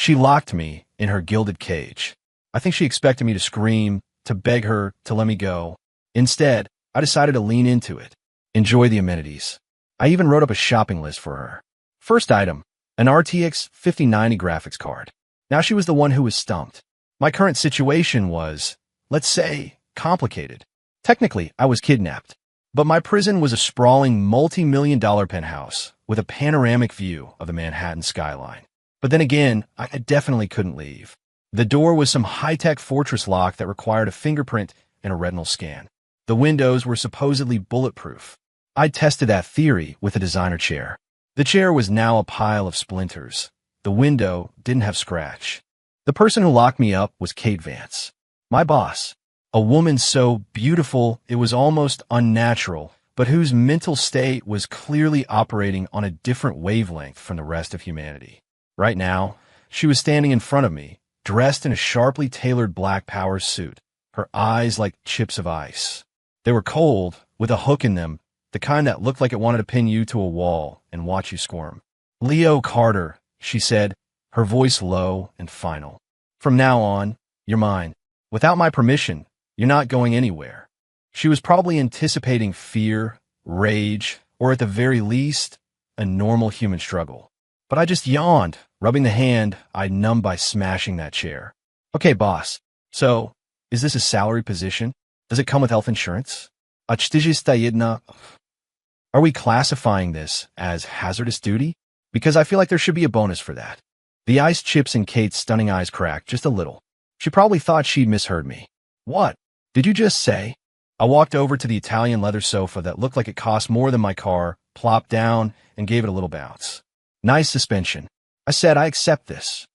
She locked me in her gilded cage. I think she expected me to scream, to beg her to let me go. Instead, I decided to lean into it, enjoy the amenities. I even wrote up a shopping list for her. First item, an RTX 5090 graphics card. Now she was the one who was stumped. My current situation was, let's say, complicated. Technically, I was kidnapped, but my prison was a sprawling multi-million-dollar penthouse with a panoramic view of the Manhattan skyline. But then again, I definitely couldn't leave. The door was some high-tech fortress lock that required a fingerprint and a retinal scan. The windows were supposedly bulletproof. I tested that theory with a designer chair. The chair was now a pile of splinters. The window didn't have scratch. The person who locked me up was Kate Vance, my boss, a woman so beautiful it was almost unnatural, but whose mental state was clearly operating on a different wavelength from the rest of humanity. Right now, she was standing in front of me, dressed in a sharply tailored black power suit, her eyes like chips of ice. They were cold, with a hook in them, the kind that looked like it wanted to pin you to a wall and watch you squirm. "Leo Carter," she said, her voice low and final. "From now on, you're mine. Without my permission, you're not going anywhere." She was probably anticipating fear, rage, or at the very least, a normal human struggle. But I just yawned, rubbing the hand I'd numbed by smashing that chair. "Okay, boss. So, is this a salary position? Does it come with health insurance? Are we classifying this as hazardous duty? Because I feel like there should be a bonus for that." The ice chips in Kate's stunning eyes cracked just a little. She probably thought she'd misheard me. "What did you just say?" I walked over to the Italian leather sofa that looked like it cost more than my car, plopped down, and gave it a little bounce. "Nice suspension." I said, "I accept this.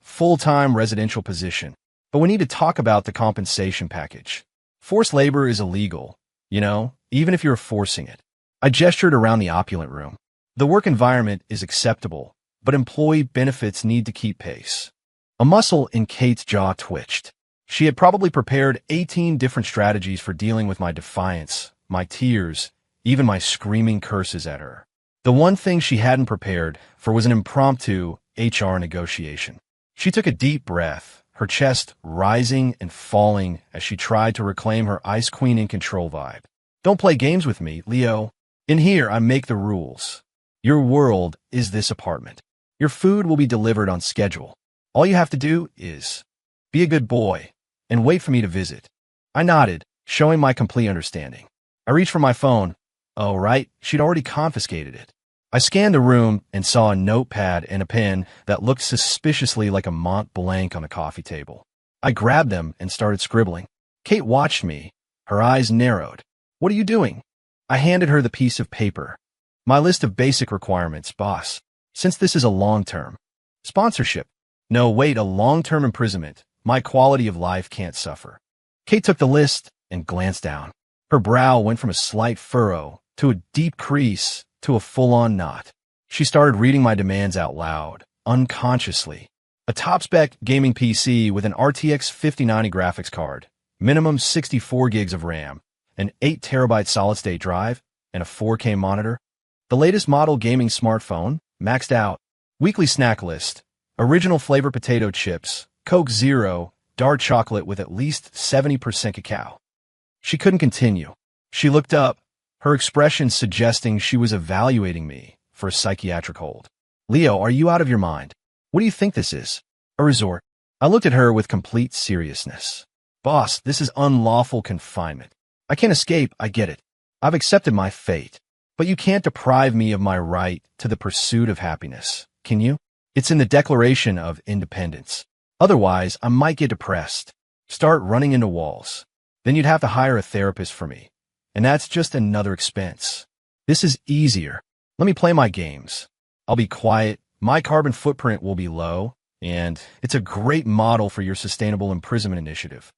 Full-time residential position. But we need to talk about the compensation package. Forced labor is illegal, even if you're forcing it." I gestured around the opulent room. The work environment is acceptable, but employee benefits need to keep pace. A muscle in Kate's jaw twitched. She had probably prepared 18 different strategies for dealing with my defiance, my tears, even my screaming curses at her. The one thing she hadn't prepared for was an impromptu HR negotiation. She took a deep breath, her chest rising and falling as she tried to reclaim her Ice Queen in control vibe. "Don't play games with me, Leo. In here, I make the rules. Your world is this apartment. Your food will be delivered on schedule. All you have to do is be a good boy and wait for me to visit." I nodded, showing my complete understanding. I reached for my phone. Oh, right, she'd already confiscated it. I scanned the room and saw a notepad and a pen that looked suspiciously like a Mont Blanc on the coffee table. I grabbed them and started scribbling. Kate watched me, her eyes narrowed. "What are you doing?" I handed her the piece of paper. "My list of basic requirements, boss. Since this is a long-term sponsorship. No, wait, a long-term imprisonment. My quality of life can't suffer." Kate took the list and glanced down. Her brow went from a slight furrow to a deep crease to a full-on knot. She started reading my demands out loud, unconsciously. A top-spec gaming PC with an RTX 5090 graphics card, minimum 64 gigs of RAM, an 8 terabyte solid-state drive, and a 4K monitor. The latest model gaming smartphone, maxed out. Weekly snack list. Original flavor potato chips, Coke Zero, dark chocolate with at least 70% cacao. She couldn't continue. She looked up, her expression suggesting she was evaluating me for a psychiatric hold. "Leo, are you out of your mind? What do you think this is? A resort?" I looked at her with complete seriousness. "Boss, this is unlawful confinement. I can't escape, I get it. I've accepted my fate. But you can't deprive me of my right to the pursuit of happiness, can you? It's in the Declaration of Independence. Otherwise, I might get depressed, start running into walls. Then you'd have to hire a therapist for me. And that's just another expense. This is easier. Let me play my games. I'll be quiet, my carbon footprint will be low, and it's a great model for your sustainable imprisonment initiative."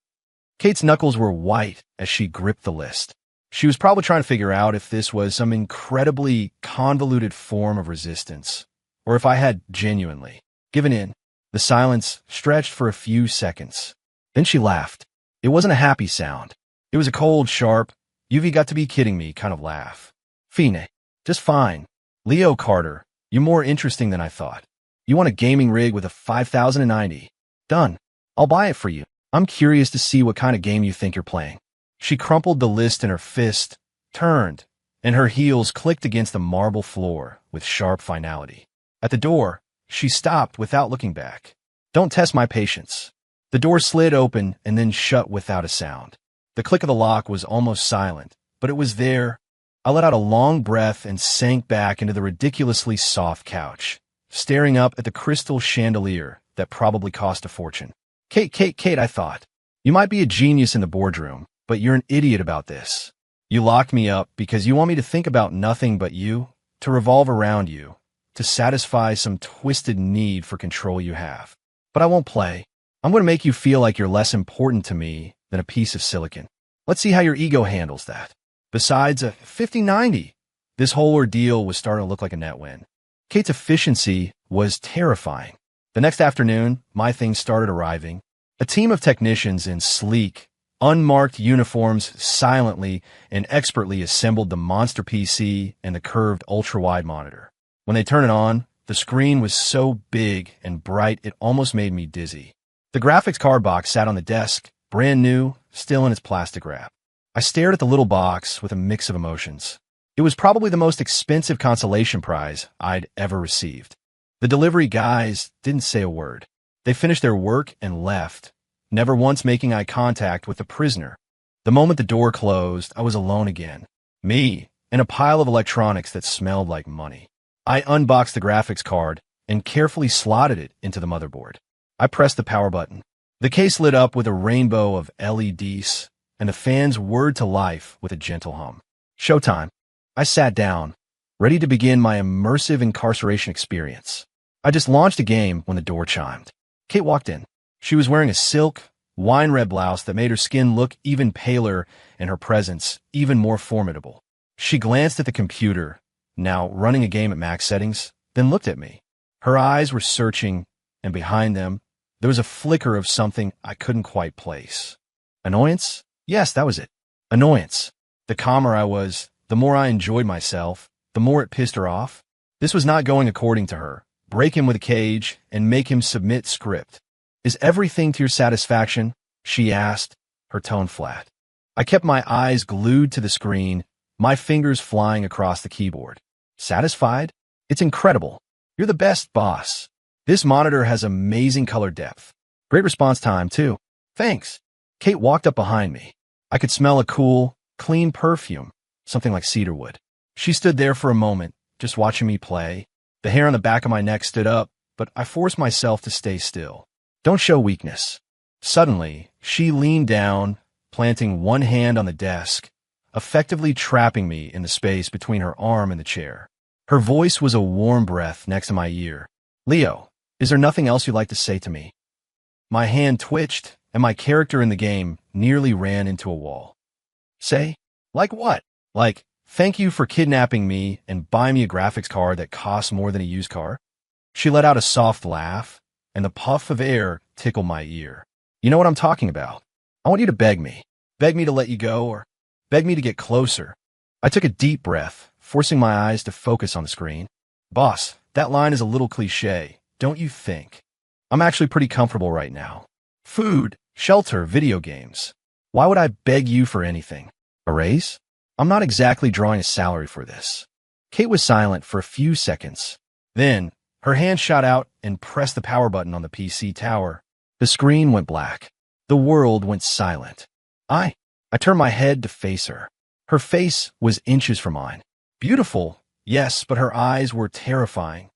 Kate's knuckles were white as she gripped the list. She was probably trying to figure out if this was some incredibly convoluted form of resistance, or if I had genuinely given in. The silence stretched for a few seconds. Then she laughed. It wasn't a happy sound. It was a cold, sharp, "You've got to be kidding me" kind of laugh. "Fine. Just fine. Leo Carter, you're more interesting than I thought. You want a gaming rig with a 5090? Done. I'll buy it for you. I'm curious to see what kind of game you think you're playing. She crumpled the list in her fist, turned, and her heels clicked against the marble floor with sharp finality. At the door, she stopped without looking back. Don't test my patience. The door slid open and then shut without a sound. The click of the lock was almost silent, but it was there. I let out a long breath and sank back into the ridiculously soft couch, staring up at the crystal chandelier that probably cost a fortune. Kate, I thought. You might be a genius in the boardroom, but you're an idiot about this. You locked me up because you want me to think about nothing but you, to revolve around you, to satisfy some twisted need for control you have. But I won't play. I'm going to make you feel like you're less important to me than a piece of silicon. Let's see how your ego handles that. Besides a 5090, this whole ordeal was starting to look like a net win. Kate's efficiency was terrifying. The next afternoon, my things started arriving. A team of technicians in sleek, unmarked uniforms silently and expertly assembled the monster PC and the curved ultra-wide monitor. When they turned it on, the screen was so big and bright it almost made me dizzy. The graphics card box sat on the desk, brand new, still in its plastic wrap. I stared at the little box with a mix of emotions. It was probably the most expensive consolation prize I'd ever received. The delivery guys didn't say a word. They finished their work and left, never once making eye contact with the prisoner. The moment the door closed, I was alone again. Me, and a pile of electronics that smelled like money. I unboxed the graphics card and carefully slotted it into the motherboard. I pressed the power button. The case lit up with a rainbow of LEDs, and the fans whirred to life with a gentle hum. Showtime. I sat down, ready to begin my immersive incarceration experience. I just launched a game when the door chimed. Kate walked in. She was wearing a silk, wine-red blouse that made her skin look even paler and her presence even more formidable. She glanced at the computer, now running a game at max settings, then looked at me. Her eyes were searching, and behind them, there was a flicker of something I couldn't quite place. Annoyance? Yes, that was it. Annoyance. The calmer I was, the more I enjoyed myself, the more it pissed her off. This was not going according to her. Break him with a cage and make him submit script. Is everything to your satisfaction? She asked, her tone flat. I kept my eyes glued to the screen, my fingers flying across the keyboard. Satisfied? It's incredible. You're the best, boss. This monitor has amazing color depth. Great response time, too. Thanks. Kate walked up behind me. I could smell a cool, clean perfume, something like cedarwood. She stood there for a moment, just watching me play. The hair on the back of my neck stood up, but I forced myself to stay still. Don't show weakness. Suddenly, she leaned down, planting one hand on the desk, effectively trapping me in the space between her arm and the chair. Her voice was a warm breath next to my ear. Leo, is there nothing else you'd like to say to me? My hand twitched, and my character in the game nearly ran into a wall. Say? Like what? Like, thank you for kidnapping me and buying me a graphics card that costs more than a used car? She let out a soft laugh, and the puff of air tickled my ear. You know what I'm talking about. I want you to beg me. Beg me to let you go, or beg me to get closer. I took a deep breath, forcing my eyes to focus on the screen. Boss, that line is a little cliché, don't you think? I'm actually pretty comfortable right now. Food, shelter, video games. Why would I beg you for anything? A raise? I'm not exactly drawing a salary for this. Kate was silent for a few seconds. Then, her hand shot out and pressed the power button on the PC tower. The screen went black. The world went silent. I turned my head to face her. Her face was inches from mine. Beautiful, yes, but her eyes were terrifying.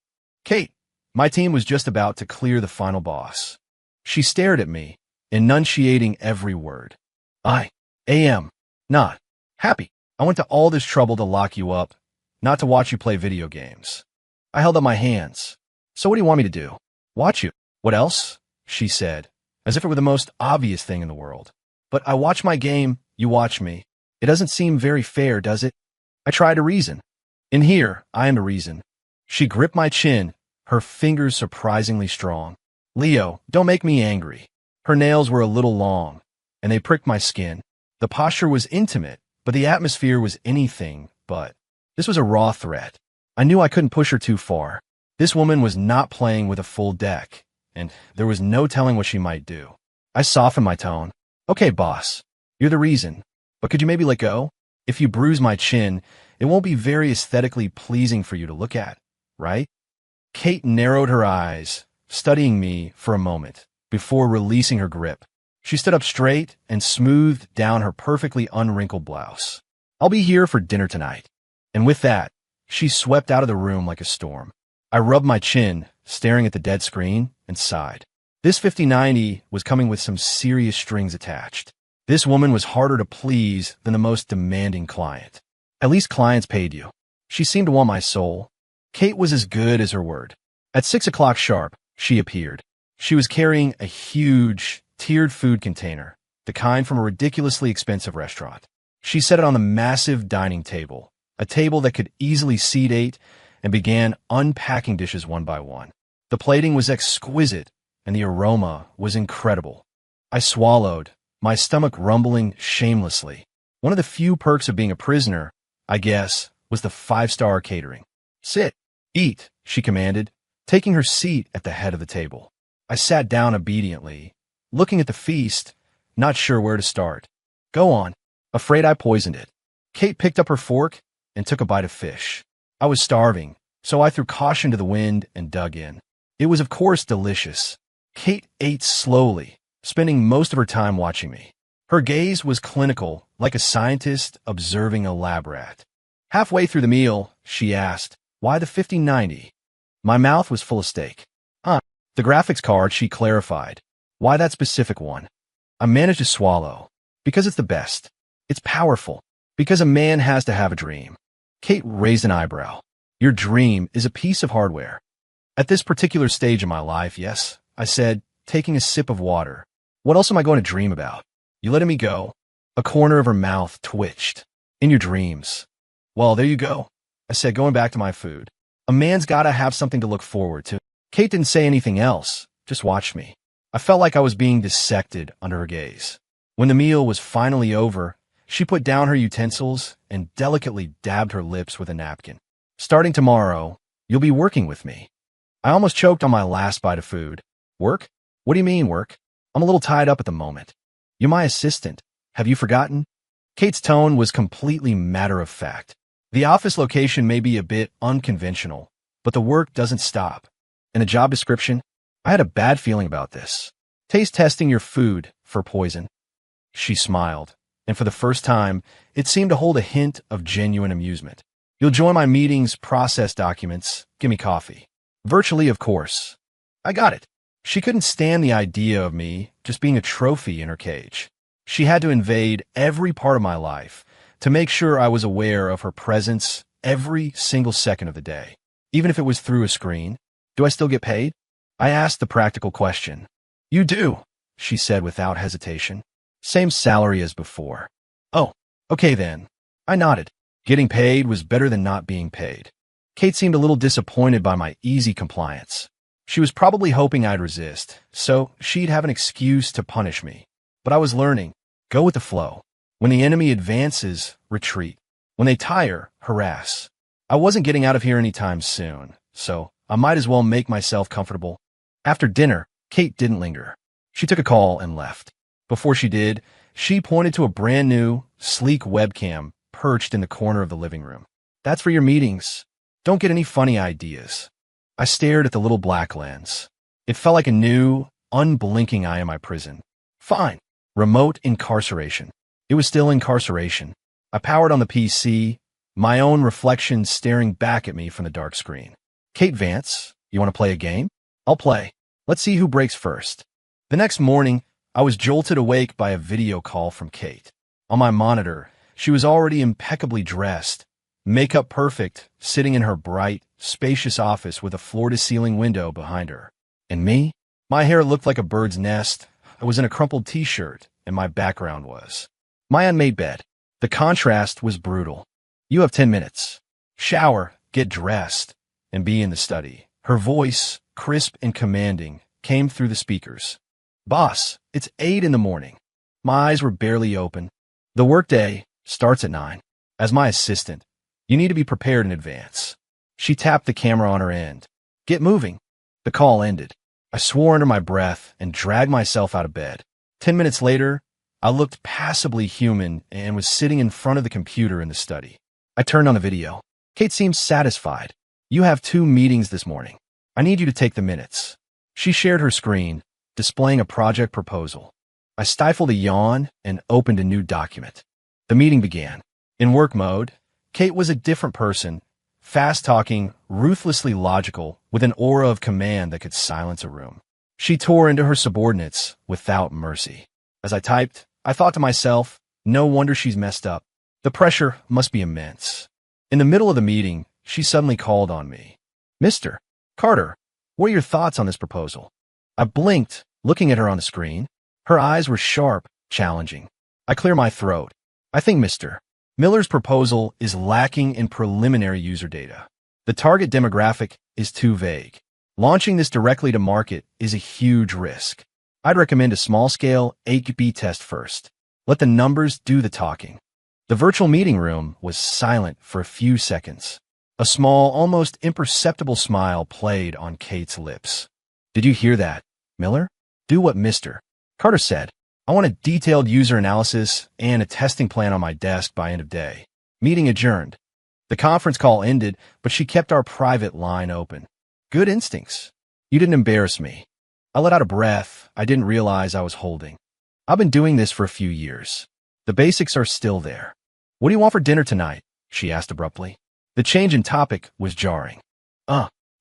Kate, my team was just about to clear the final boss. She stared at me, enunciating every word. I am not happy. I went to all this trouble to lock you up, not to watch you play video games. I held up my hands. So what do you want me to do? Watch you. What else? She said, as if it were the most obvious thing in the world. But I watch my game, you watch me. It doesn't seem very fair, does it? I try to reason. In here, I am to reason. She gripped my chin, her fingers surprisingly strong. Leo, don't make me angry. Her nails were a little long, and they pricked my skin. The posture was intimate, but the atmosphere was anything but. This was a raw threat. I knew I couldn't push her too far. This woman was not playing with a full deck, and there was no telling what she might do. I softened my tone. Okay, boss, you're the reason, but could you maybe let go? If you bruise my chin, it won't be very aesthetically pleasing for you to look at, right? Kate narrowed her eyes, studying me for a moment, before releasing her grip. She stood up straight and smoothed down her perfectly unwrinkled blouse. I'll be here for dinner tonight. And with that, she swept out of the room like a storm. I rubbed my chin, staring at the dead screen, and sighed. This 5090 was coming with some serious strings attached. This woman was harder to please than the most demanding client. At least clients paid you. She seemed to want my soul. Kate was as good as her word. At 6 o'clock sharp, she appeared. She was carrying a huge, tiered food container, the kind from a ridiculously expensive restaurant. She set it on the massive dining table, a table that could easily seat 8, and began unpacking dishes one by one. The plating was exquisite, and the aroma was incredible. I swallowed, my stomach rumbling shamelessly. One of the few perks of being a prisoner, I guess, was the 5-star catering. Sit, eat, she commanded, taking her seat at the head of the table. I sat down obediently, looking at the feast, not sure where to start. Go on. Afraid I poisoned it. Kate picked up her fork and took a bite of fish. I was starving, so I threw caution to the wind and dug in. It was, of course, delicious. Kate ate slowly, spending most of her time watching me. Her gaze was clinical, like a scientist observing a lab rat. Halfway through the meal, she asked, "Why the 5090?" My mouth was full of steak. The graphics card, she clarified. Why that specific one? I managed to swallow. Because it's the best. It's powerful. Because a man has to have a dream. Kate raised an eyebrow. Your dream is a piece of hardware. At this particular stage in my life, yes, I said, taking a sip of water. What else am I going to dream about? You letting me go? A corner of her mouth twitched. In your dreams. Well, there you go, I said, going back to my food. A man's gotta have something to look forward to. Kate didn't say anything else, just watched me. I felt like I was being dissected under her gaze. When the meal was finally over, she put down her utensils and delicately dabbed her lips with a napkin. Starting tomorrow, you'll be working with me. I almost choked on my last bite of food. Work? What do you mean, work? I'm a little tied up at the moment. You're my assistant. Have you forgotten? Kate's tone was completely matter-of-fact. The office location may be a bit unconventional, but the work doesn't stop. In a job description, I had a bad feeling about this. Taste testing your food for poison. She smiled, and for the first time, it seemed to hold a hint of genuine amusement. You'll join my meetings, process documents, give me coffee. Virtually, of course. I got it. She couldn't stand the idea of me just being a trophy in her cage. She had to invade every part of my life to make sure I was aware of her presence every single second of the day, even if it was through a screen. Do I still get paid? I asked the practical question. You do, she said without hesitation. Same salary as before. Oh, okay then. I nodded. Getting paid was better than not being paid. Kate seemed a little disappointed by my easy compliance. She was probably hoping I'd resist, so she'd have an excuse to punish me. But I was learning. Go with the flow. When the enemy advances, retreat. When they tire, harass. I wasn't getting out of here anytime soon, so I might as well make myself comfortable. After dinner, Kate didn't linger. She took a call and left. Before she did, she pointed to a brand new, sleek webcam perched in the corner of the living room. That's for your meetings. Don't get any funny ideas. I stared at the little black lens. It felt like a new, unblinking eye in my prison. Fine. Remote incarceration. It was still incarceration. I powered on the PC, my own reflection staring back at me from the dark screen. Kate Vance, you want to play a game? I'll play. Let's see who breaks first. The next morning, I was jolted awake by a video call from Kate. On my monitor, she was already impeccably dressed, makeup perfect, sitting in her bright, spacious office with a floor-to-ceiling window behind her. And me? My hair looked like a bird's nest. I was in a crumpled t-shirt, and my background was my unmade bed. The contrast was brutal. You have 10 minutes. Shower, get dressed, and be in the study. Her voice, crisp and commanding, came through the speakers. Boss, it's 8 in the morning. My eyes were barely open. The workday starts at 9. As my assistant, you need to be prepared in advance. She tapped the camera on her end. Get moving. The call ended. I swore under my breath and dragged myself out of bed. 10 minutes later, I looked passably human and was sitting in front of the computer in the study. I turned on the video. Kate seemed satisfied. You have 2 meetings this morning. I need you to take the minutes. She shared her screen, displaying a project proposal. I stifled a yawn and opened a new document. The meeting began. In work mode, Kate was a different person, fast-talking, ruthlessly logical, with an aura of command that could silence a room. She tore into her subordinates without mercy. As I typed, I thought to myself, no wonder she's messed up. The pressure must be immense. In the middle of the meeting, she suddenly called on me. Mr. Carter, what are your thoughts on this proposal? I blinked, looking at her on the screen. Her eyes were sharp, challenging. I cleared my throat. I think Mr. Miller's proposal is lacking in preliminary user data. The target demographic is too vague. Launching this directly to market is a huge risk. I'd recommend a small-scale A/B test first. Let the numbers do the talking. The virtual meeting room was silent for a few seconds. A small, almost imperceptible smile played on Kate's lips. Did you hear that, Miller? Do what Mr. Carter said. I want a detailed user analysis and a testing plan on my desk by end of day. Meeting adjourned. The conference call ended, but she kept our private line open. Good instincts. You didn't embarrass me. I let out a breath I didn't realize I was holding. I've been doing this for a few years. The basics are still there. What do you want for dinner tonight? She asked abruptly. The change in topic was jarring.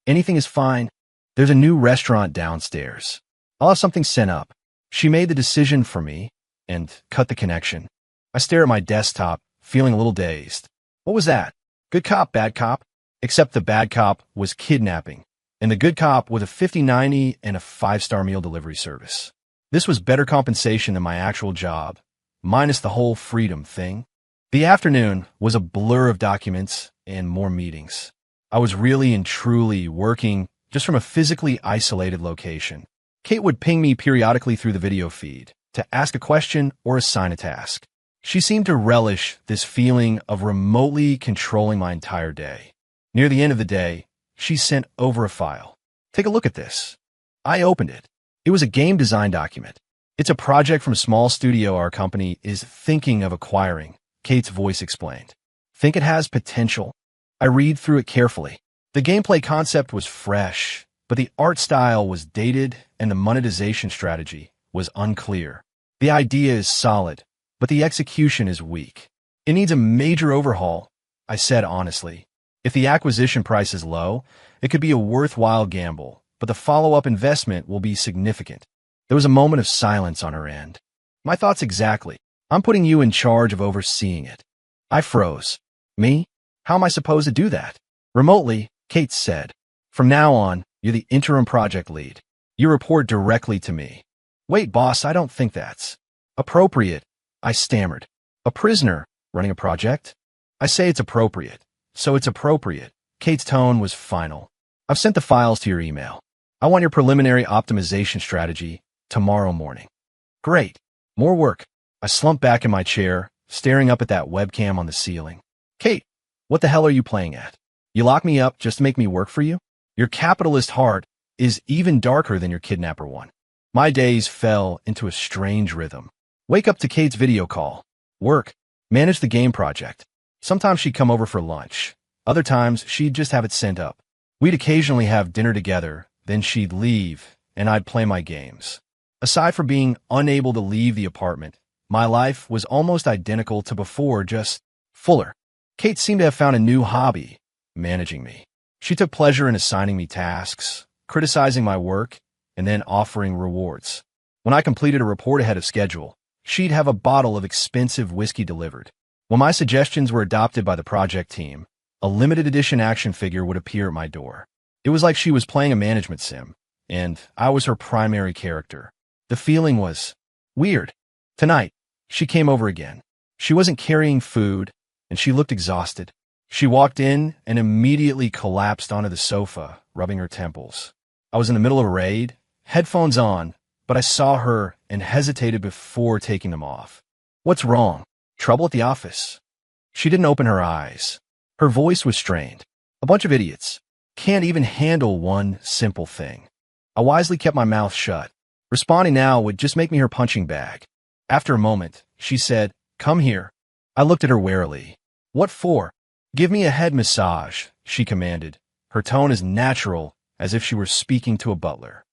Anything is fine. There's a new restaurant downstairs. I'll have something sent up. She made the decision for me and cut the connection. I stare at my desktop, feeling a little dazed. What was that? Good cop, bad cop? Except the bad cop was kidnapping, and the good cop was a 50/90 and a 5-star meal delivery service. This was better compensation than my actual job, minus the whole freedom thing. The afternoon was a blur of documents and more meetings. I was really and truly working just from a physically isolated location. Kate would ping me periodically through the video feed to ask a question or assign a task. She seemed to relish this feeling of remotely controlling my entire day. Near the end of the day, she sent over a file. Take a look at this. I opened it. It was a game design document. It's a project from a small studio our company is thinking of acquiring, Kate's voice explained. Think it has potential? I read through it carefully. The gameplay concept was fresh, but the art style was dated and the monetization strategy was unclear. The idea is solid, but the execution is weak. It needs a major overhaul, I said honestly. If the acquisition price is low, it could be a worthwhile gamble, but the follow-up investment will be significant. There was a moment of silence on her end. My thoughts exactly. I'm putting you in charge of overseeing it. I froze. Me? How am I supposed to do that? Remotely, Kate said. From now on, you're the interim project lead. You report directly to me. Wait, boss, I don't think that's appropriate, I stammered. A prisoner running a project? I say it's appropriate, so it's appropriate. Kate's tone was final. I've sent the files to your email. I want your preliminary optimization strategy tomorrow morning. Great. More work. I slumped back in my chair, staring up at that webcam on the ceiling. Kate, what the hell are you playing at? You lock me up just to make me work for you? Your capitalist heart is even darker than your kidnapper one. My days fell into a strange rhythm. Wake up to Kate's video call. Work. Manage the game project. Sometimes she'd come over for lunch. Other times, she'd just have it sent up. We'd occasionally have dinner together, then she'd leave, and I'd play my games. Aside from being unable to leave the apartment, my life was almost identical to before, just fuller. Kate seemed to have found a new hobby, managing me. She took pleasure in assigning me tasks, criticizing my work, and then offering rewards. When I completed a report ahead of schedule, she'd have a bottle of expensive whiskey delivered. When my suggestions were adopted by the project team, a limited edition action figure would appear at my door. It was like she was playing a management sim, and I was her primary character. The feeling was weird. Tonight, she came over again. She wasn't carrying food, and she looked exhausted. She walked in and immediately collapsed onto the sofa, rubbing her temples. I was in the middle of a raid, headphones on, but I saw her and hesitated before taking them off. What's wrong? Trouble at the office? She didn't open her eyes. Her voice was strained. A bunch of idiots. Can't even handle one simple thing. I wisely kept my mouth shut. Responding now would just make me her punching bag. After a moment, she said, "Come here." I looked at her warily. "What for?" "Give me a head massage," she commanded, her tone as natural as if she were speaking to a butler.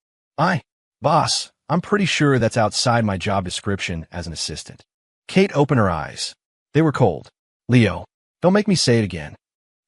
Boss, I'm pretty sure that's outside my job description as an assistant." Kate opened her eyes. They were cold. "Leo, don't make me say it again."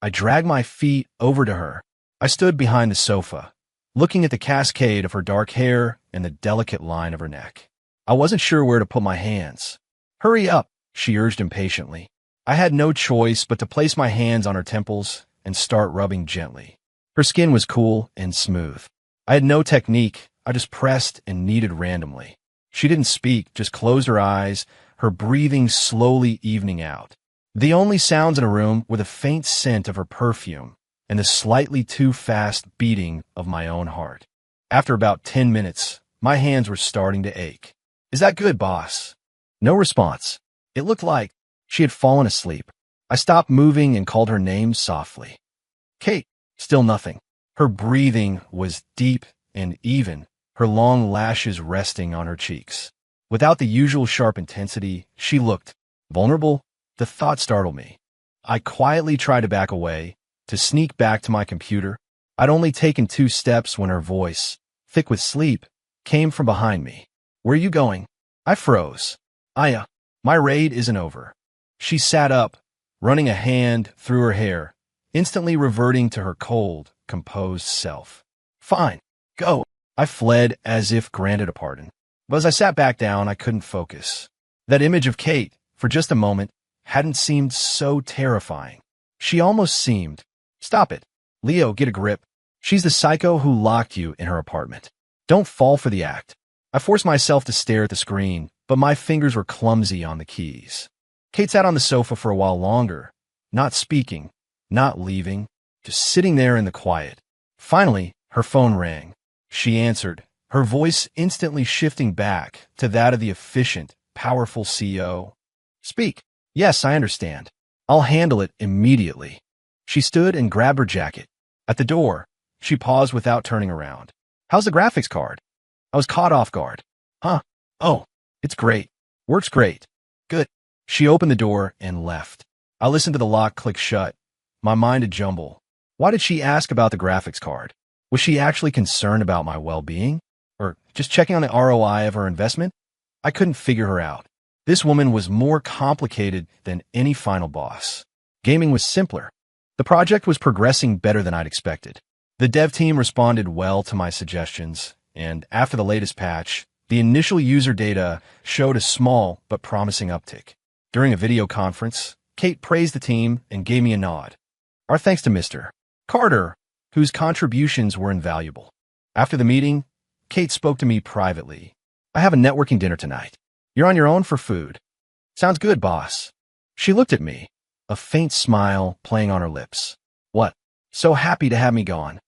I dragged my feet over to her. I stood behind the sofa, looking at the cascade of her dark hair and the delicate line of her neck. I wasn't sure where to put my hands. "Hurry up," she urged impatiently. I had no choice but to place my hands on her temples and start rubbing gently. Her skin was cool and smooth. I had no technique. I just pressed and kneaded randomly. She didn't speak, just closed her eyes, her breathing slowly evening out. The only sounds in the room were the faint scent of her perfume and the slightly too fast beating of my own heart. After about 10 minutes, my hands were starting to ache. "Is that good, boss?" No response. It looked like she had fallen asleep. I stopped moving and called her name softly. "Kate." Still nothing. Her breathing was deep and even, her long lashes resting on her cheeks. Without the usual sharp intensity, she looked vulnerable. The thought startled me. I quietly tried to back away, to sneak back to my computer. I'd only taken 2 steps when her voice, thick with sleep, came from behind me. "Where are you going?" I froze. My raid isn't over." She sat up, running a hand through her hair, instantly reverting to her cold, composed self. "Fine, go." I fled as if granted a pardon. But as I sat back down, I couldn't focus. That image of Kate, for just a moment, hadn't seemed so terrifying. She almost seemed, "Stop it. Leo, get a grip. She's the psycho who locked you in her apartment. Don't fall for the act." I forced myself to stare at the screen, but my fingers were clumsy on the keys. Kate sat on the sofa for a while longer, not speaking, not leaving, just sitting there in the quiet. Finally, her phone rang. She answered, her voice instantly shifting back to that of the efficient, powerful CEO. "Speak." "Yes, I understand. I'll handle it immediately." She stood and grabbed her jacket. At the door, she paused without turning around. "How's the graphics card?" I was caught off guard. "Huh? Oh, it's great. Works great. Good." She opened the door and left. I listened to the lock click shut, my mind a jumble. Why did she ask about the graphics card? Was she actually concerned about my well-being? Or just checking on the ROI of her investment? I couldn't figure her out. This woman was more complicated than any final boss. Gaming was simpler. The project was progressing better than I'd expected. The dev team responded well to my suggestions, and after the latest patch, the initial user data showed a small but promising uptick. During a video conference, Kate praised the team and gave me a nod. Our thanks to Mr. Carter, whose contributions were invaluable. After the meeting, Kate spoke to me privately. "I have a networking dinner tonight. You're on your own for food." "Sounds good, boss." She looked at me, a faint smile playing on her lips. "What? So happy to have me gone?"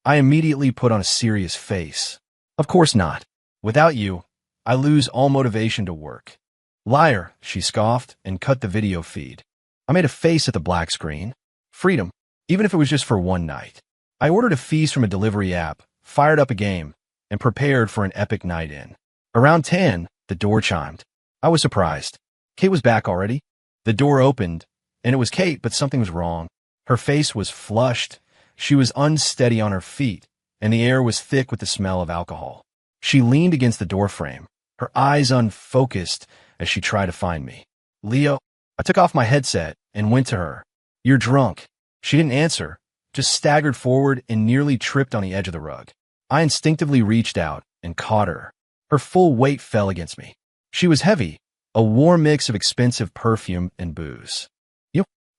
I immediately put on a serious face. "Of course not. Without you, I lose all motivation to work." "Liar," she scoffed and cut the video feed. I made a face at the black screen. Freedom, even if it was just for one night. I ordered a feast from a delivery app, fired up a game, and prepared for an epic night in. Around 10, the door chimed. I was surprised. Kate was back already. The door opened, and it was Kate, but something was wrong. Her face was flushed, she was unsteady on her feet, and the air was thick with the smell of alcohol. She leaned against the doorframe, her eyes unfocused as she tried to find me. "Leo." I took off my headset and went to her. "You're drunk." She didn't answer, just staggered forward and nearly tripped on the edge of the rug. I instinctively reached out and caught her. Her full weight fell against me. She was heavy, a warm mix of expensive perfume and booze.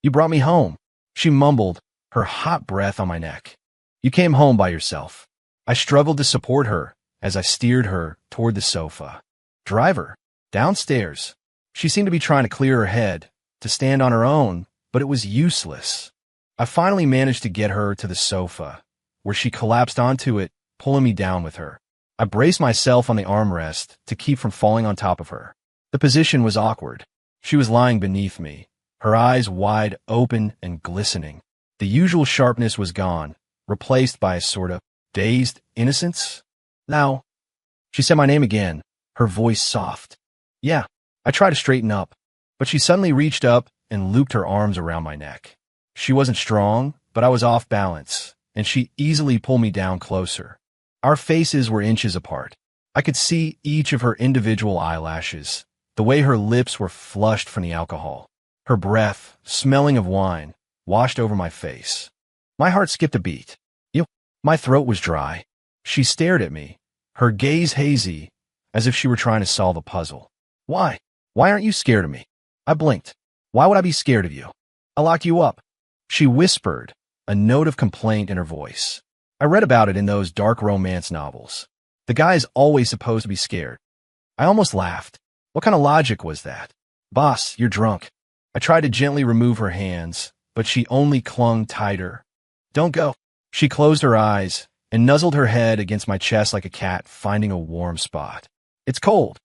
You brought me home," she mumbled, her hot breath on my neck. "You came home by yourself." I struggled to support her as I steered her toward the sofa. "Driver, downstairs." She seemed to be trying to clear her head, to stand on her own, but it was useless. I finally managed to get her to the sofa, where she collapsed onto it, pulling me down with her. I braced myself on the armrest to keep from falling on top of her. The position was awkward. She was lying beneath me, her eyes wide open and glistening. The usual sharpness was gone, replaced by a sort of dazed innocence. Now, she said my name again, her voice soft. Yeah, I tried to straighten up, but she suddenly reached up and looped her arms around my neck. She wasn't strong, but I was off balance, and she easily pulled me down closer. Our faces were inches apart. I could see each of her individual eyelashes, the way her lips were flushed from the alcohol. Her breath, smelling of wine, washed over my face. My heart skipped a beat. My throat was dry. She stared at me, her gaze hazy, as if she were trying to solve a puzzle. Why? Why aren't you scared of me? I blinked. Why would I be scared of you? I locked you up. She whispered, a note of complaint in her voice. I read about it in those dark romance novels. The guy is always supposed to be scared. I almost laughed. What kind of logic was that? Boss, you're drunk. I tried to gently remove her hands, but she only clung tighter. Don't go. She closed her eyes and nuzzled her head against my chest like a cat finding a warm spot. It's cold.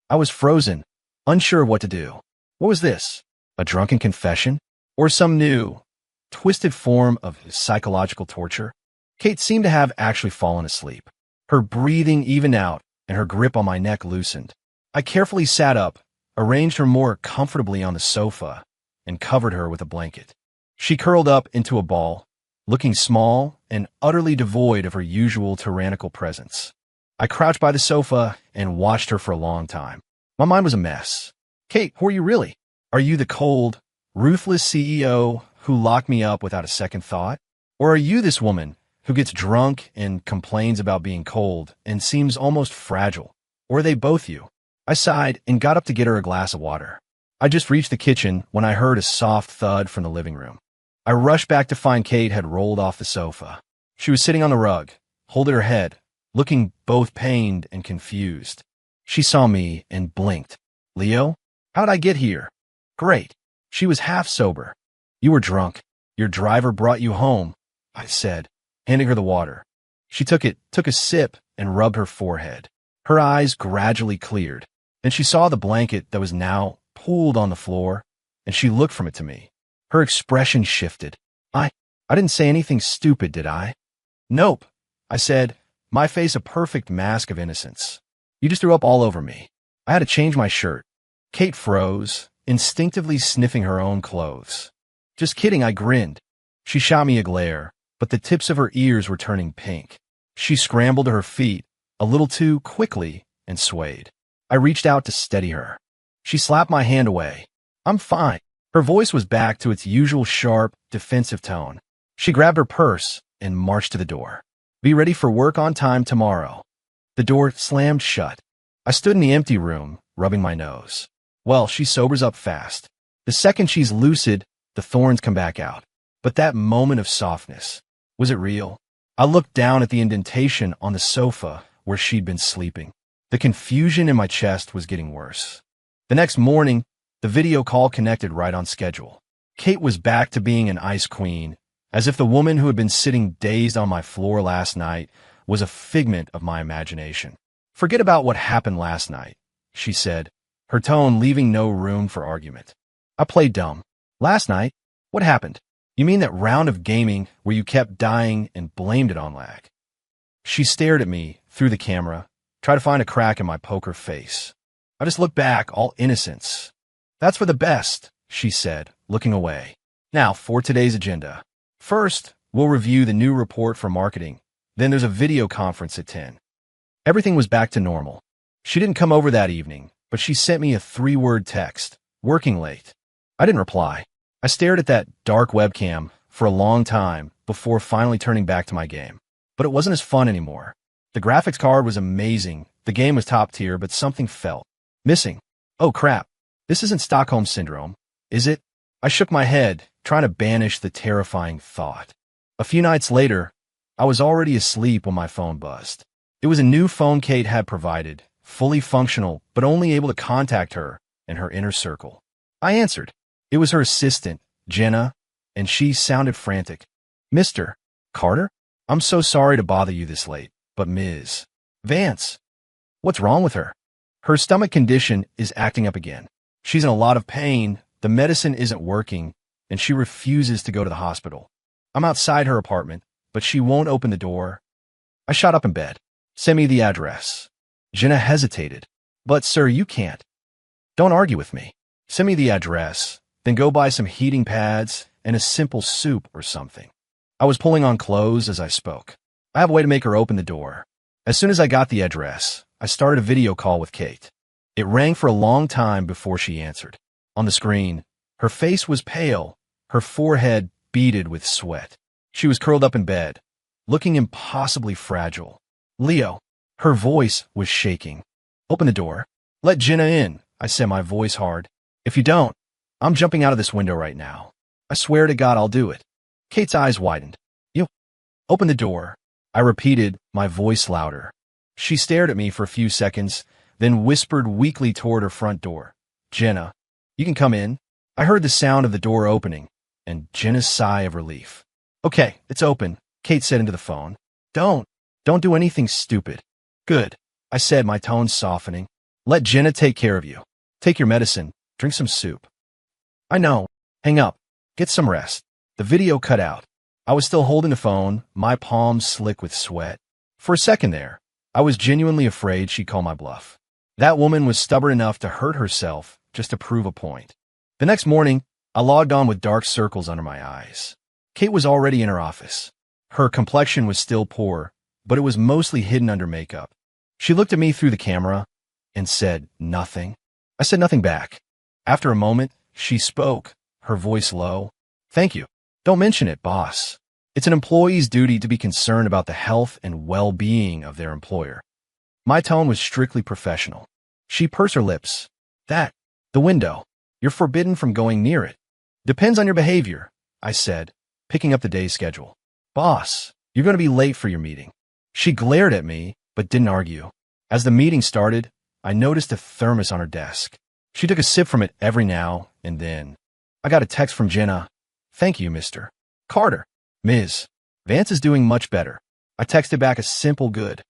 I was frozen, unsure of what to do. What was this? A drunken confession? Or some new, twisted form of psychological torture? Kate seemed to have actually fallen asleep. Her breathing evened out and her grip on my neck loosened. I carefully sat up, arranged her more comfortably on the sofa, and covered her with a blanket. She curled up into a ball, looking small and utterly devoid of her usual tyrannical presence. I crouched by the sofa and watched her for a long time. My mind was a mess. Kate, who are you really? Are you the cold, ruthless CEO who locked me up without a second thought? Or are you this woman who gets drunk and complains about being cold and seems almost fragile? Or are they both you? I sighed and got up to get her a glass of water. I just reached the kitchen when I heard a soft thud from the living room. I rushed back to find Kate had rolled off the sofa. She was sitting on the rug, holding her head, looking both pained and confused. She saw me and blinked. Leo? How'd I get here? Great. She was half sober. You were drunk. Your driver brought you home, I said, handing her the water. She took a sip, and rubbed her forehead. Her eyes gradually cleared. Then she saw the blanket that was now pooled on the floor, and she looked from it to me. Her expression shifted. I didn't say anything stupid, did I? Nope, I said, my face a perfect mask of innocence. You just threw up all over me. I had to change my shirt. Kate froze, instinctively sniffing her own clothes. Just kidding, I grinned. She shot me a glare, but the tips of her ears were turning pink. She scrambled to her feet, a little too quickly, and swayed. I reached out to steady her. She slapped my hand away. I'm fine. Her voice was back to its usual sharp, defensive tone. She grabbed her purse and marched to the door. Be ready for work on time tomorrow. The door slammed shut. I stood in the empty room, rubbing my nose. Well, she sobers up fast. The second she's lucid, the thorns come back out. But that moment of softness, was it real? I looked down at the indentation on the sofa where she'd been sleeping. The confusion in my chest was getting worse. The next morning, the video call connected right on schedule. Kate was back to being an ice queen, as if the woman who had been sitting dazed on my floor last night was a figment of my imagination. Forget about what happened last night, she said, her tone leaving no room for argument. I played dumb. Last night? What happened? You mean that round of gaming where you kept dying and blamed it on lag? She stared at me through the camera, tried to find a crack in my poker face. I just looked back, all innocence. That's for the best, she said, looking away. Now, for today's agenda. First, we'll review the new report for marketing. Then there's a video conference at 10. Everything was back to normal. She didn't come over that evening, but she sent me a 3-word text, working late. I didn't reply. I stared at that dark webcam for a long time before finally turning back to my game. But it wasn't as fun anymore. The graphics card was amazing, the game was top tier, but something felt missing. Oh crap, this isn't Stockholm Syndrome, is it? I shook my head, trying to banish the terrifying thought. A few nights later, I was already asleep when my phone buzzed. It was a new phone Kate had provided, fully functional, but only able to contact her and her inner circle. I answered. It was her assistant, Jenna, and she sounded frantic. Mr. Carter? I'm so sorry to bother you this late, but Ms. Vance. What's wrong with her? Her stomach condition is acting up again. She's in a lot of pain, the medicine isn't working, and she refuses to go to the hospital. I'm outside her apartment, but she won't open the door. I shot up in bed. Send me the address. Jenna hesitated. But sir, you can't. Don't argue with me. Send me the address, then go buy some heating pads and a simple soup or something. I was pulling on clothes as I spoke. I have a way to make her open the door. As soon as I got the address, I started a video call with Kate. It rang for a long time before she answered. On the screen, her face was pale, her forehead beaded with sweat. She was curled up in bed, looking impossibly fragile. Leo, her voice was shaking. Open the door. Let Jenna in, I said, my voice hard. If you don't, I'm jumping out of this window right now. I swear to God I'll do it. Kate's eyes widened. You open the door. I repeated, my voice louder. She stared at me for a few seconds, then whispered weakly toward her front door. Jenna, you can come in. I heard the sound of the door opening, and Jenna's sigh of relief. Okay, it's open, Kate said into the phone. Don't do anything stupid. Good, I said, my tone softening. Let Jenna take care of you. Take your medicine, drink some soup. I know. Hang up. Get some rest. The video cut out. I was still holding the phone, my palms slick with sweat. For a second there, I was genuinely afraid she'd call my bluff. That woman was stubborn enough to hurt herself just to prove a point. The next morning, I logged on with dark circles under my eyes. Kate was already in her office. Her complexion was still poor, but it was mostly hidden under makeup. She looked at me through the camera and said nothing. I said nothing back. After a moment, she spoke, her voice low. Thank you. Don't mention it, boss. It's an employee's duty to be concerned about the health and well-being of their employer. My tone was strictly professional. She pursed her lips. The window. You're forbidden from going near it. Depends on your behavior, I said, picking up the day's schedule. Boss, you're going to be late for your meeting. She glared at me, but didn't argue. As the meeting started, I noticed a thermos on her desk. She took a sip from it every now and then. I got a text from Jenna. Thank you, Mr. Carter. Ms. Vance is doing much better. I texted back a simple good.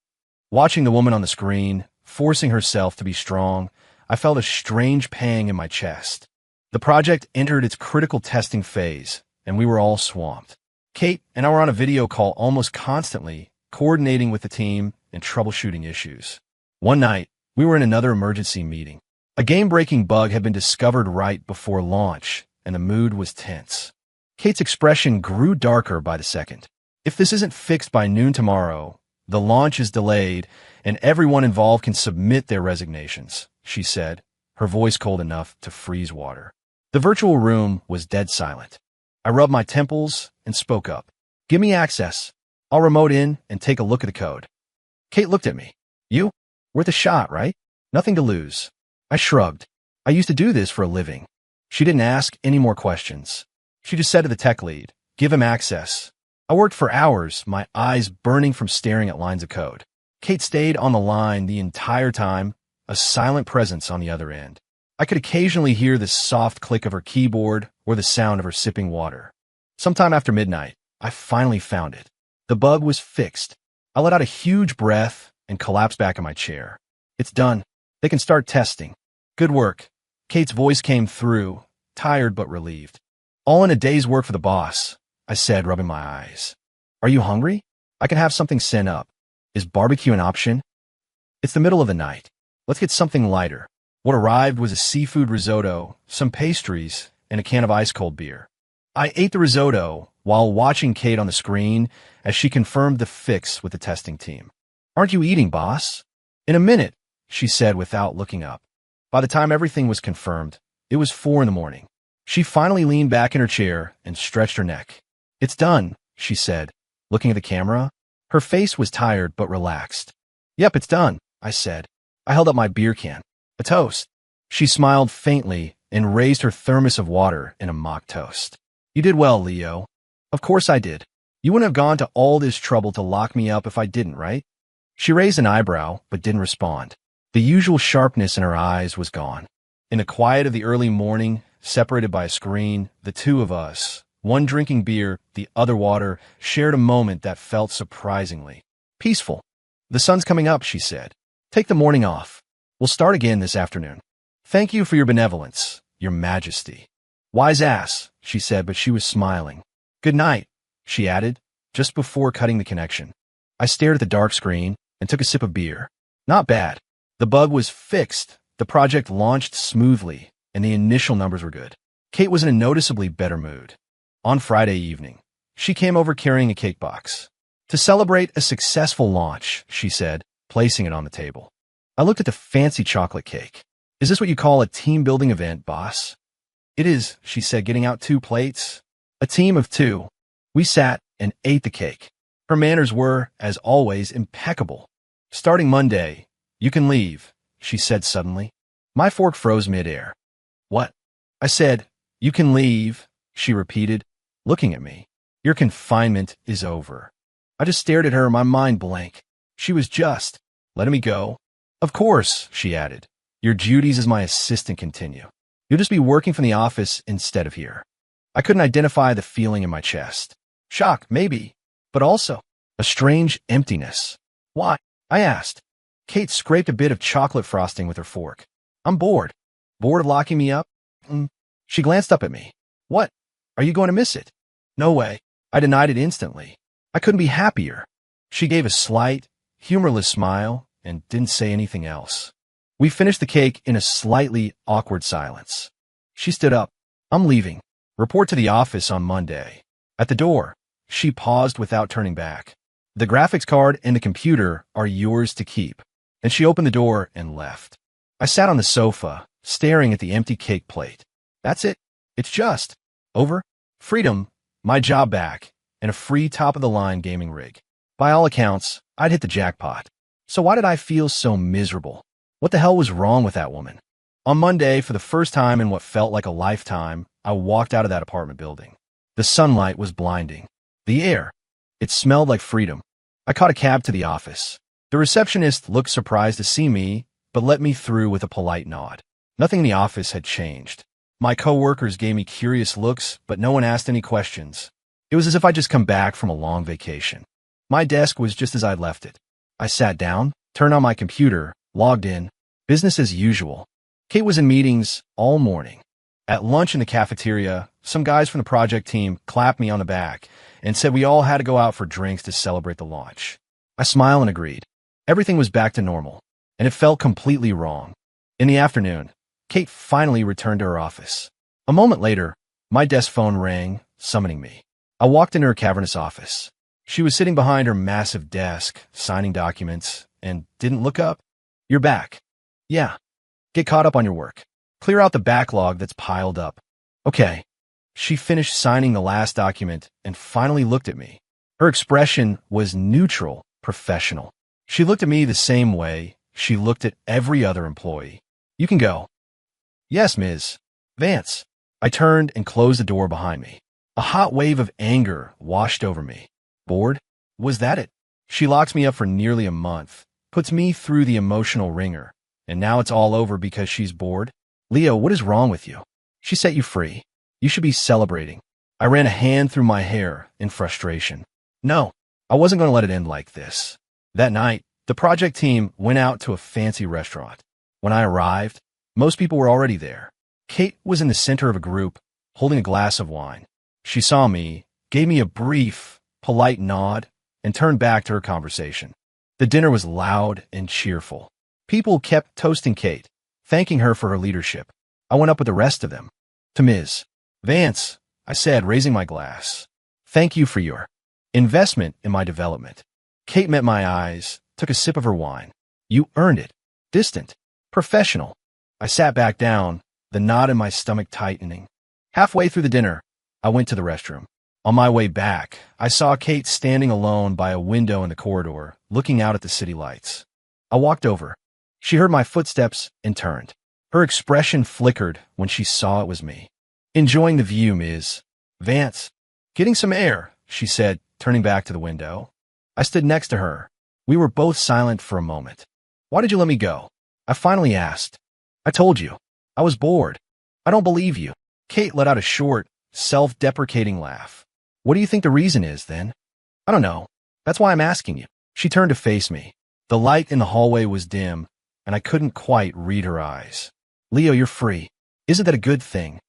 Watching the woman on the screen, forcing herself to be strong, I felt a strange pang in my chest. The project entered its critical testing phase, and we were all swamped. Kate and I were on a video call almost constantly, coordinating with the team and troubleshooting issues. One night, we were in another emergency meeting. A game-breaking bug had been discovered right before launch, and the mood was tense. Kate's expression grew darker by the second. If this isn't fixed by noon tomorrow, the launch is delayed, and everyone involved can submit their resignations, she said, her voice cold enough to freeze water. The virtual room was dead silent. I rubbed my temples and spoke up. Give me access. I'll remote in and take a look at the code. Kate looked at me. You? Worth a shot, right? Nothing to lose. I shrugged. I used to do this for a living. She didn't ask any more questions. She just said to the tech lead, give him access. I worked for hours, my eyes burning from staring at lines of code. Kate stayed on the line the entire time, a silent presence on the other end. I could occasionally hear the soft click of her keyboard or the sound of her sipping water. Sometime after midnight, I finally found it. The bug was fixed. I let out a huge breath and collapsed back in my chair. It's done. They can start testing. Good work. Kate's voice came through, tired but relieved. All in a day's work for the boss, I said, rubbing my eyes. Are you hungry? I can have something sent up. Is barbecue an option? It's the middle of the night. Let's get something lighter. What arrived was a seafood risotto, some pastries, and a can of ice-cold beer. I ate the risotto while watching Kate on the screen as she confirmed the fix with the testing team. Aren't you eating, boss? In a minute, she said without looking up. By the time everything was confirmed, it was 4 a.m. She finally leaned back in her chair and stretched her neck. It's done, she said, looking at the camera. Her face was tired but relaxed. Yep, it's done, I said. I held up my beer can. A toast. She smiled faintly and raised her thermos of water in a mock toast. You did well, Leo. Of course I did. You wouldn't have gone to all this trouble to lock me up if I didn't, right? She raised an eyebrow but didn't respond. The usual sharpness in her eyes was gone. In the quiet of the early morning, separated by a screen, the two of us, one drinking beer, the other water, shared a moment that felt surprisingly peaceful. The sun's coming up, she said. Take the morning off. We'll start again this afternoon. Thank you for your benevolence, your majesty. Wise ass, she said, but she was smiling. Good night, she added, just before cutting the connection. I stared at the dark screen and took a sip of beer. Not bad. The bug was fixed, the project launched smoothly, and the initial numbers were good. Kate was in a noticeably better mood. On Friday evening, she came over carrying a cake box. To celebrate a successful launch, she said, placing it on the table. I looked at the fancy chocolate cake. Is this what you call a team-building event, boss? It is, she said, getting out 2 plates. A team of 2. We sat and ate the cake. Her manners were, as always, impeccable. Starting Monday, you can leave, she said suddenly. My fork froze midair. What? I said, you can leave, she repeated, looking at me. Your confinement is over. I just stared at her, my mind blank. She was just letting me go. Of course, she added. Your duties as my assistant continue. You'll just be working from the office instead of here. I couldn't identify the feeling in my chest. Shock, maybe, but also a strange emptiness. Why? I asked. Kate scraped a bit of chocolate frosting with her fork. I'm bored. Bored of locking me up? She glanced up at me. What? Are you going to miss it? No way. I denied it instantly. I couldn't be happier. She gave a slight, humorless smile and didn't say anything else. We finished the cake in a slightly awkward silence. She stood up. I'm leaving. Report to the office on Monday. At the door, she paused without turning back. The graphics card and the computer are yours to keep. And she opened the door and left. I sat on the sofa, staring at the empty cake plate. That's it. It's just over. Freedom, my job back, and a free top-of-the-line gaming rig. By all accounts, I'd hit the jackpot. So why did I feel so miserable? What the hell was wrong with that woman? On Monday, for the first time in what felt like a lifetime, I walked out of that apartment building. The sunlight was blinding. The air, it smelled like freedom. I caught a cab to the office. The receptionist looked surprised to see me, but let me through with a polite nod. Nothing in the office had changed. My coworkers gave me curious looks, but no one asked any questions. It was as if I'd just come back from a long vacation. My desk was just as I'd left it. I sat down, turned on my computer, logged in. Business as usual. Kate was in meetings all morning. At lunch in the cafeteria, some guys from the project team clapped me on the back and said we all had to go out for drinks to celebrate the launch. I smiled and agreed. Everything was back to normal, and it felt completely wrong. In the afternoon, Kate finally returned to her office. A moment later, my desk phone rang, summoning me. I walked into her cavernous office. She was sitting behind her massive desk, signing documents, and didn't look up. You're back. Yeah. Get caught up on your work. Clear out the backlog that's piled up. Okay. She finished signing the last document and finally looked at me. Her expression was neutral, professional. She looked at me the same way she looked at every other employee. You can go. Yes, Ms. Vance. I turned and closed the door behind me. A hot wave of anger washed over me. Bored? Was that it? She locks me up for nearly a month, puts me through the emotional ringer, and now it's all over because she's bored? Leo, what is wrong with you? She set you free. You should be celebrating. I ran a hand through my hair in frustration. No, I wasn't going to let it end like this. That night, the project team went out to a fancy restaurant. When I arrived, most people were already there. Kate was in the center of a group, holding a glass of wine. She saw me, gave me a brief, polite nod, and turned back to her conversation. The dinner was loud and cheerful. People kept toasting Kate, thanking her for her leadership. I went up with the rest of them. To Ms. Vance, I said, raising my glass. Thank you for your investment in my development. Kate met my eyes, took a sip of her wine. You earned it. Distant. Professional. I sat back down, the knot in my stomach tightening. Halfway through the dinner, I went to the restroom. On my way back, I saw Kate standing alone by a window in the corridor, looking out at the city lights. I walked over. She heard my footsteps and turned. Her expression flickered when she saw it was me. Enjoying the view, Ms. Vance. Getting some air, she said, turning back to the window. I stood next to her. We were both silent for a moment. Why did you let me go? I finally asked. I told you. I was bored. I don't believe you. Kate let out a short, self-deprecating laugh. What do you think the reason is, then? I don't know. That's why I'm asking you. She turned to face me. The light in the hallway was dim, and I couldn't quite read her eyes. Leo, you're free. Isn't that a good thing?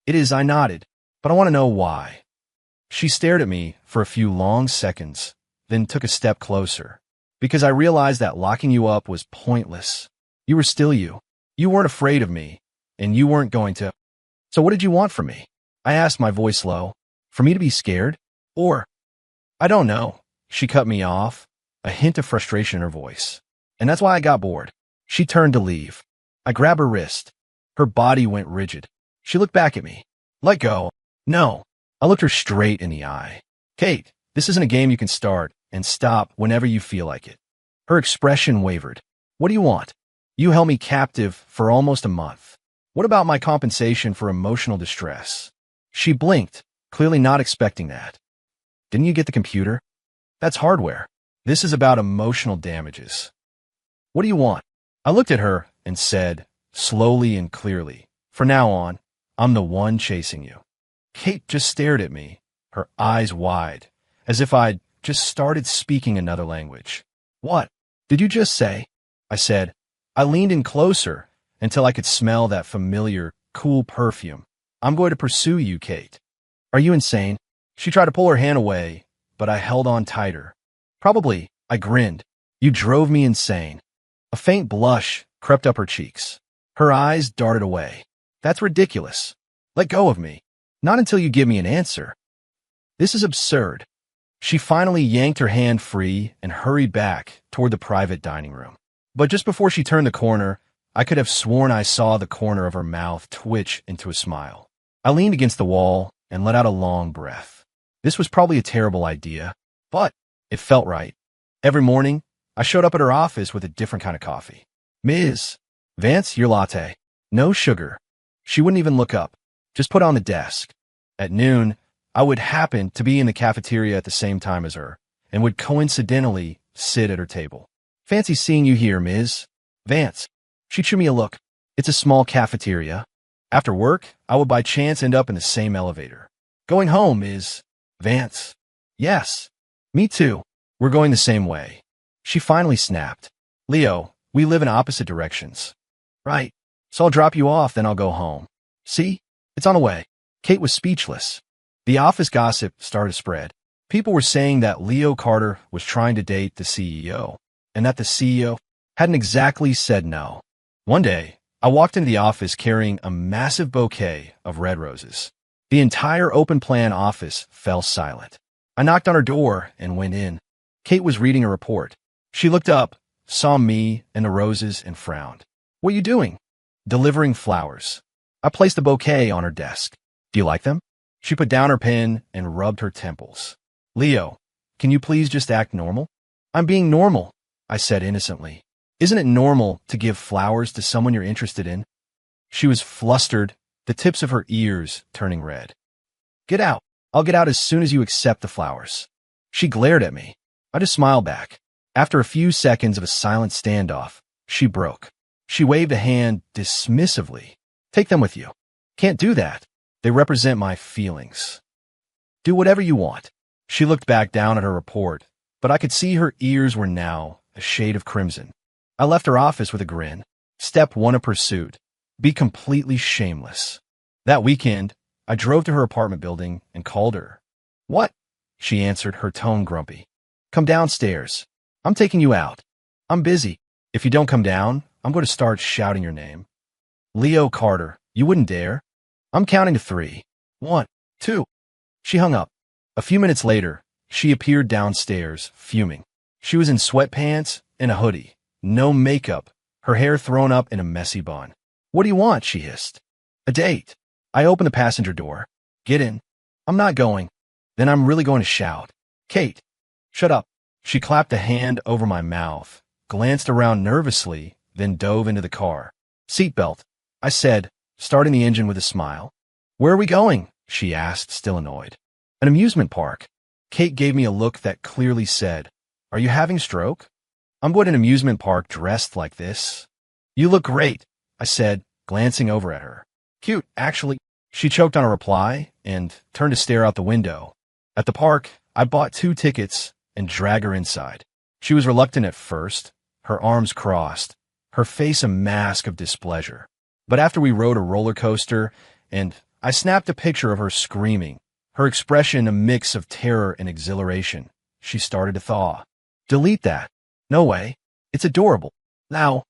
It is, I nodded, but I want to know why. She stared at me for a few long seconds, then took a step closer. Because I realized that locking you up was pointless. You were still you. You weren't afraid of me, and you weren't going to. So what did you want from me? I asked, my voice low. For me to be scared? Or, I don't know. She cut me off, a hint of frustration in her voice. And that's why I got bored. She turned to leave. I grabbed her wrist. Her body went rigid. She looked back at me. Let go. No. I looked her straight in the eye. Kate, this isn't a game you can start and stop whenever you feel like it. Her expression wavered. What do you want? You held me captive for almost a month. What about my compensation for emotional distress? She blinked, clearly not expecting that. Didn't you get the computer? That's hardware. This is about emotional damages. What do you want? I looked at her and said, slowly and clearly, from now on, I'm the one chasing you. Kate just stared at me, her eyes wide, as if I'd just started speaking another language. What did you just say? I said. I leaned in closer until I could smell that familiar, cool perfume. I'm going to pursue you, Kate. Are you insane? She tried to pull her hand away, but I held on tighter. Probably, I grinned. You drove me insane. A faint blush crept up her cheeks. Her eyes darted away. That's ridiculous. Let go of me. Not until you give me an answer. This is absurd. She finally yanked her hand free and hurried back toward the private dining room. But just before she turned the corner, I could have sworn I saw the corner of her mouth twitch into a smile. I leaned against the wall and let out a long breath. This was probably a terrible idea, but it felt right. Every morning, I showed up at her office with a different kind of coffee. Ms. Vance, your latte. No sugar. She wouldn't even look up. Just put it on the desk. At noon, I would happen to be in the cafeteria at the same time as her, and would coincidentally sit at her table. Fancy seeing you here, Ms. Vance. She threw me a look. It's a small cafeteria. After work, I would by chance end up in the same elevator. Going home, Ms. Vance. Yes. Me too. We're going the same way. She finally snapped. Leo, we live in opposite directions. Right. So I'll drop you off, then I'll go home. See? It's on the way. Kate was speechless. The office gossip started to spread. People were saying that Leo Carter was trying to date the CEO, and that the CEO hadn't exactly said no. One day, I walked into the office carrying a massive bouquet of red roses. The entire open-plan office fell silent. I knocked on her door and went in. Kate was reading a report. She looked up, saw me and the roses, and frowned. What are you doing? Delivering flowers. I placed a bouquet on her desk. Do you like them? She put down her pen and rubbed her temples. Leo, can you please just act normal? I'm being normal, I said innocently. Isn't it normal to give flowers to someone you're interested in? She was flustered, the tips of her ears turning red. Get out. I'll get out as soon as you accept the flowers. She glared at me. I just smiled back. After a few seconds of a silent standoff, she broke. She waved a hand dismissively. Take them with you. Can't do that. They represent my feelings. Do whatever you want. She looked back down at her report, but I could see her ears were now a shade of crimson. I left her office with a grin. Step 1 of pursuit. Be completely shameless. That weekend, I drove to her apartment building and called her. What? She answered, her tone grumpy. Come downstairs. I'm taking you out. I'm busy. If you don't come down, I'm going to start shouting your name. Leo Carter, you wouldn't dare. I'm counting to 3. 1, 2. She hung up. A few minutes later, she appeared downstairs, fuming. She was in sweatpants and a hoodie, no makeup, her hair thrown up in a messy bun. What do you want? She hissed. A date. I opened the passenger door. Get in. I'm not going. Then I'm really going to shout. Kate. Shut up. She clapped a hand over my mouth, glanced around nervously, then dove into the car. Seatbelt, I said, starting the engine with a smile. Where are we going? She asked, still annoyed. An amusement park. Kate gave me a look that clearly said, Are you having a stroke? I'm going to an amusement park dressed like this. You look great, I said, glancing over at her. Cute, actually. She choked on a reply and turned to stare out the window. At the park, I bought 2 tickets and dragged her inside. She was reluctant at first, her arms crossed, her face a mask of displeasure. But after we rode a roller coaster and I snapped a picture of her screaming, Her expression a mix of terror and exhilaration. She started to thaw. Delete that. No way. It's adorable. Now.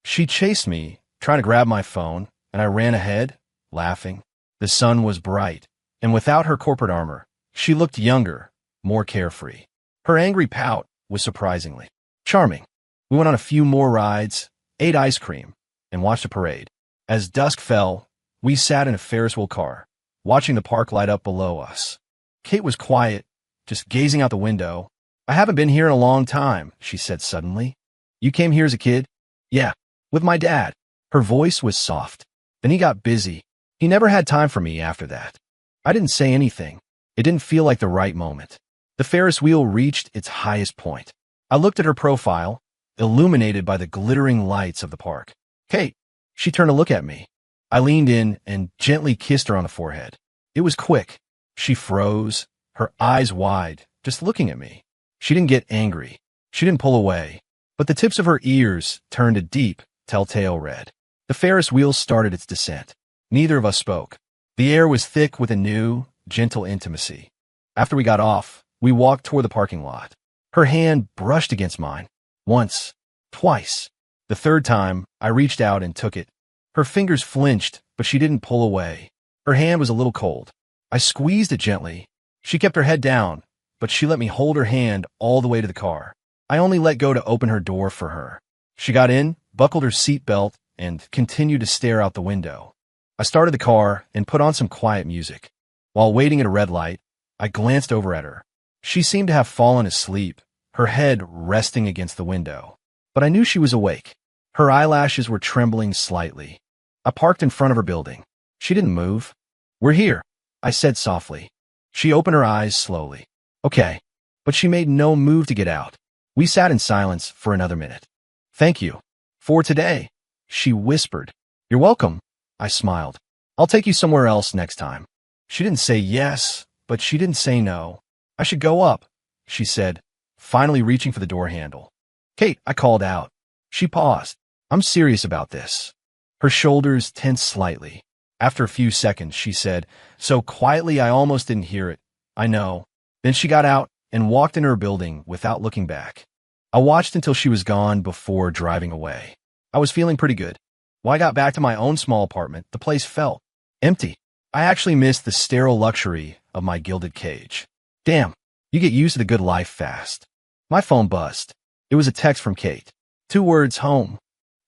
She chased me, trying to grab my phone, and I ran ahead, laughing. The sun was bright, and without her corporate armor, she looked younger, more carefree. Her angry pout was surprisingly charming. We went on a few more rides, ate ice cream, and watched a parade. As dusk fell, we sat in a Ferris wheel car, watching the park light up below us. Kate was quiet, just gazing out the window. I haven't been here in a long time, she said suddenly. You came here as a kid? Yeah, with my dad. Her voice was soft. Then he got busy. He never had time for me after that. I didn't say anything. It didn't feel like the right moment. The Ferris wheel reached its highest point. I looked at her profile, illuminated by the glittering lights of the park. Kate. She turned to look at me. I leaned in and gently kissed her on the forehead. It was quick. She froze, her eyes wide, just looking at me. She didn't get angry. She didn't pull away. But the tips of her ears turned a deep, telltale red. The Ferris wheel started its descent. Neither of us spoke. The air was thick with a new, gentle intimacy. After we got off, we walked toward the parking lot. Her hand brushed against mine. Once. Twice. The third time, I reached out and took it. Her fingers flinched, but she didn't pull away. Her hand was a little cold. I squeezed it gently. She kept her head down, but she let me hold her hand all the way to the car. I only let go to open her door for her. She got in, buckled her seatbelt, and continued to stare out the window. I started the car and put on some quiet music. While waiting at a red light, I glanced over at her. She seemed to have fallen asleep, her head resting against the window. But I knew she was awake. Her eyelashes were trembling slightly. I parked in front of her building. She didn't move. We're here, I said softly. She opened her eyes slowly. Okay. But she made no move to get out. We sat in silence for another minute. Thank you. For today, she whispered. You're welcome. I smiled. I'll take you somewhere else next time. She didn't say yes, but she didn't say no. I should go up, she said, finally reaching for the door handle. Kate, I called out. She paused. I'm serious about this. Her shoulders tensed slightly. After a few seconds, she said, so quietly I almost didn't hear it. I know. Then she got out and walked into her building without looking back. I watched until she was gone before driving away. I was feeling pretty good. When I got back to my own small apartment, the place felt empty. I actually missed the sterile luxury of my gilded cage. Damn, you get used to the good life fast. My phone buzzed. It was a text from Kate. 2 words, home.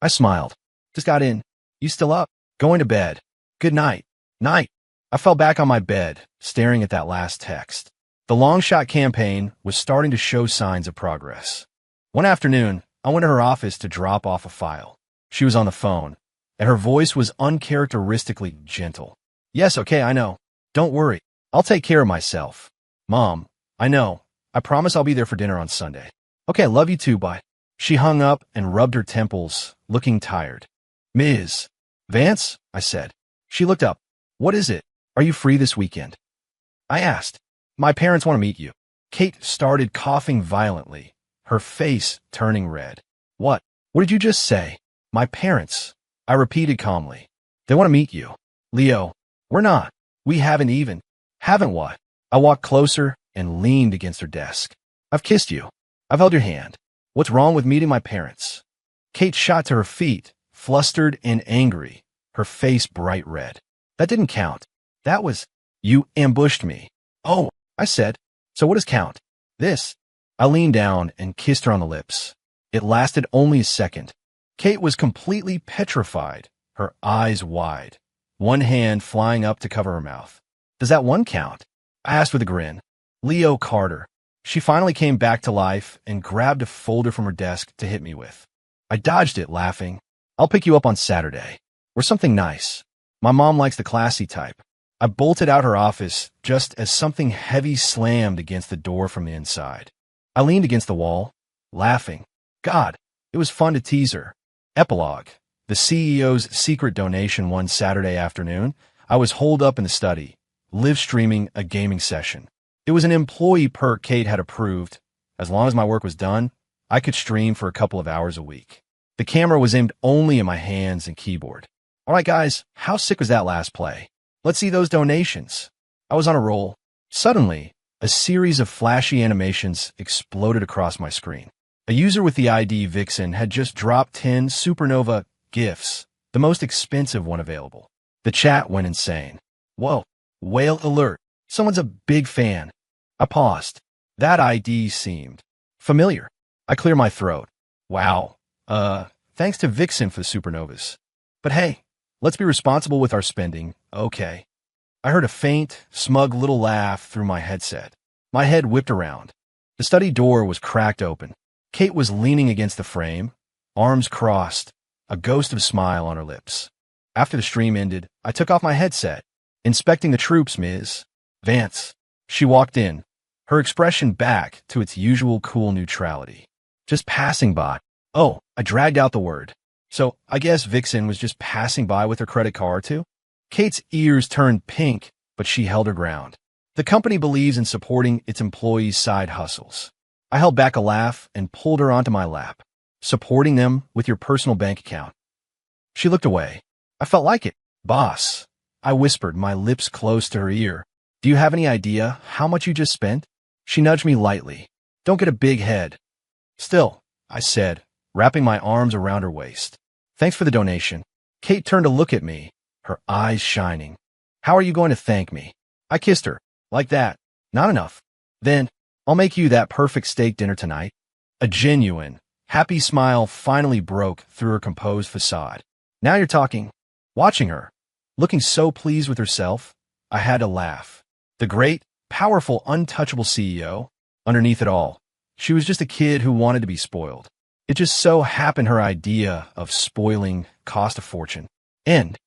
I smiled. Just got in. You still up? Going to bed. Good night. Night. I fell back on my bed, staring at that last text. The long shot campaign was starting to show signs of progress. One afternoon, I went to her office to drop off a file. She was on the phone, and her voice was uncharacteristically gentle. Yes, okay, I know. Don't worry. I'll take care of myself. Mom, I know. I promise I'll be there for dinner on Sunday. Okay, I love you too, bye. She hung up and rubbed her temples, looking tired. Ms. Vance, I said. She looked up. What is it? Are you free this weekend? I asked. My parents want to meet you. Kate started coughing violently, her face turning red. What? What did you just say? My parents. I repeated calmly. They want to meet you. Leo, we're not. We haven't even. Haven't what? I walked closer and leaned against her desk. I've kissed you. I've held your hand. What's wrong with meeting my parents? Kate shot to her feet, flustered and angry, her face bright red. That didn't count. That was, you ambushed me. Oh, I said. So what does count? This. I leaned down and kissed her on the lips. It lasted only a second. Kate was completely petrified, her eyes wide, one hand flying up to cover her mouth. Does that one count? I asked with a grin. Leo Carter. She finally came back to life and grabbed a folder from her desk to hit me with. I dodged it, laughing. I'll pick you up on Saturday. Or something nice. My mom likes the classy type. I bolted out her office just as something heavy slammed against the door from the inside. I leaned against the wall, laughing. God, it was fun to tease her. Epilogue. The CEO's secret donation one Saturday afternoon. I was holed up in the study, live streaming a gaming session. It was an employee perk Kate had approved. As long as my work was done, I could stream for a couple of hours a week. The camera was aimed only at my hands and keyboard. All right, guys, how sick was that last play? Let's see those donations. I was on a roll. Suddenly, a series of flashy animations exploded across my screen. A user with the ID Vixen had just dropped 10 supernova GIFs, the most expensive one available. The chat went insane. Whoa, whale alert. Someone's a big fan. I paused. That ID seemed familiar. I clear my throat. Wow. Thanks to Vixen for the supernovas. But hey, let's be responsible with our spending, okay? I heard a faint, smug little laugh through my headset. My head whipped around. The study door was cracked open. Kate was leaning against the frame, arms crossed, a ghost of a smile on her lips. After the stream ended, I took off my headset. Inspecting the troops, Ms. Vance. She walked in, her expression back to its usual cool neutrality. Just passing by. Oh, I dragged out the word. So, I guess Vixen was just passing by with her credit card, too? Kate's ears turned pink, but she held her ground. The company believes in supporting its employees' side hustles. I held back a laugh and pulled her onto my lap. Supporting them with your personal bank account. She looked away. I felt like it. Boss, I whispered, my lips close to her ear. Do you have any idea how much you just spent? She nudged me lightly. Don't get a big head. Still, I said, wrapping my arms around her waist. Thanks for the donation. Kate turned to look at me, her eyes shining. How are you going to thank me? I kissed her. Like that. Not enough. Then, I'll make you that perfect steak dinner tonight. A genuine, happy smile finally broke through her composed facade. Now you're talking. Watching her, looking so pleased with herself, I had to laugh. The great, powerful, untouchable CEO, underneath it all, she was just a kid who wanted to be spoiled. It just so happened her idea of spoiling cost a fortune. End.